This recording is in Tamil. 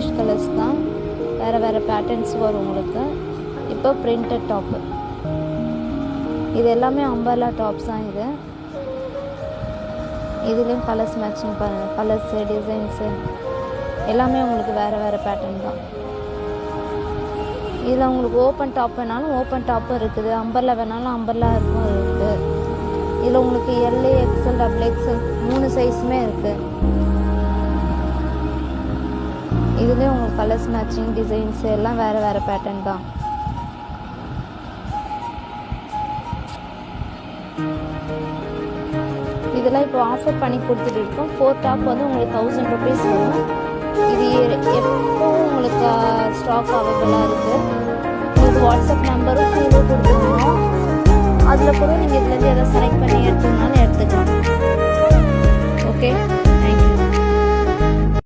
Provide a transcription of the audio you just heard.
க்ரீனிஷ் கலர்ஸ் தான், வேறு பேட்டர்ன்ஸ் வரும் உங்களுக்கு. இப்போ பிரிண்டட் டாப்பு, இது எல்லாமே அம்பர்லா டாப்ஸ் தான். இதுலேயும் கலர்ஸ் மேட்சிங் பாருங்கள், கலர்ஸு டிசைன்ஸு எல்லாமே உங்களுக்கு வேறு பேட்டர்ன் தான். இதில் உங்களுக்கு ஓப்பன் டாப் வேணாலும் ஓப்பன் டாப்பும் இருக்குது, அம்பர்லா வேணாலும் அம்பர்லா இருக்கும் இருக்குது. இதில் உங்களுக்கு எல்ஏ, எக்ஸ்எல், டபுள் எக்ஸ்எல் 3 சைஸுமே இருக்குது. இதுலேயும் உங்களுக்கு கலர்ஸ் மேட்சிங் டிசைன்ஸு எல்லாம் வேறு பேட்டர்ன் தான். இதெல்லாம் இப்போ ஆஃபர் பண்ணி கொடுத்துட்டு இருக்கோம். 4 டாப் வந்து உங்களுக்கு 1000 rupees வரும். இது எப்போவும் உங்களுக்கு ஸ்டாக் அவைலபிளாக இருக்குது. உங்களுக்கு வாட்ஸ்அப் நம்பரும் கீழே கொடுத்துருக்கோம், அதில் கூட நீங்கள் இதுலேருந்து எதாவது செலக்ட் பண்ணி எடுத்துக்கனாலும் எடுத்துக்கலாம். ஓகே.